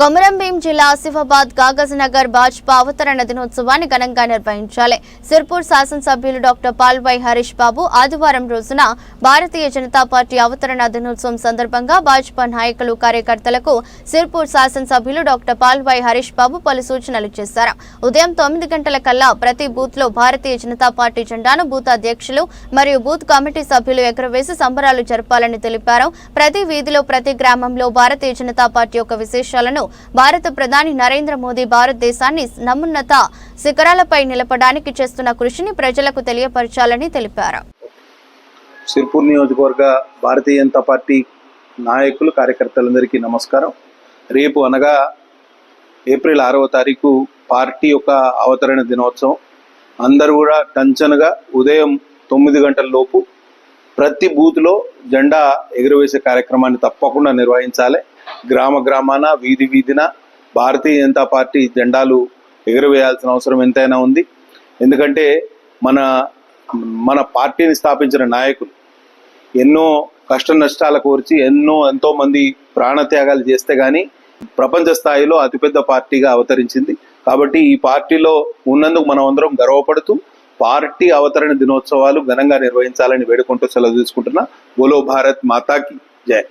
కొమరంభీం జిల్లా ఆసిఫాబాద్ కాగజ్ నగర్ భాజపా అవతరణ దినోత్సవాన్ని ఘనంగా నిర్వహించాలి. సిర్పూర్ శాసనసభ్యులు డాక్టర్ పాల్వై హరీష్ బాబు ఆదివారం రోజున భారతీయ జనతా పార్టీ అవతరణ దినోత్సవం సందర్భంగా భాజపా నాయకులు కార్యకర్తలకు సిర్పూర్ శాసనసభ్యులు డాక్టర్ పాల్వై హరీష్ బాబు పలు సూచనలు చేశారు. ఉదయం 9 గంటల కల్లా ప్రతి బూత్ లో భారతీయ జనతా పార్టీ జెండాను బూత్ అధ్యక్షులు మరియు బూత్ కమిటీ సభ్యులు ఎగురవేసి సంబరాలు జరపాలని తెలిపారు. ప్రతి వీధిలో ప్రతి గ్రామంలో భారతీయ జనతా పార్టీ యొక్క విశేషాలను భారత ప్రధాని నరేంద్ర మోదీ భారతదేశాన్ని సమున్నత శిఖరాలపై నిలపడానికి చేస్తున్న కృషిని ప్రజలకు తెలియపరచాలని తెలిపారు. సిర్పూర్ నియోజకవర్గ భారతీయ జనతా పార్టీ నాయకులు కార్యకర్తలందరికీ నమస్కారం. రేపు అనగా ఏప్రిల్ 6వ తారీఖు పార్టీ యొక్క అవతరణ దినోత్సవం. అందరూ కూడా టంచనగా ఉదయం 9 గంటల లోపు ప్రతి బూత్లో జెండా ఎగురవేసే కార్యక్రమాన్ని తప్పకుండా నిర్వహించాలి. గ్రామ గ్రామాన వీధి వీధిన భారతీయ జనతా పార్టీ జెండాలు ఎగురవేయాల్సిన అవసరం ఎంతైనా ఉంది. ఎందుకంటే మన పార్టీని స్థాపించిన నాయకులు ఎన్నో కష్ట నష్టాల కోర్చి ఎంతో మంది ప్రాణత్యాగాలు చేస్తే గానీ ప్రపంచ స్థాయిలో అతిపెద్ద పార్టీగా అవతరించింది. కాబట్టి ఈ పార్టీలో ఉన్నందుకు మనం అందరం గర్వపడుతూ పార్టీ అవతరణ దినోత్సవాలు ఘనంగా నిర్వహించాలని వేడుకుంటూ సెలవు తీసుకుంటున్నా. బోలో భారత్ మాతాకి జై.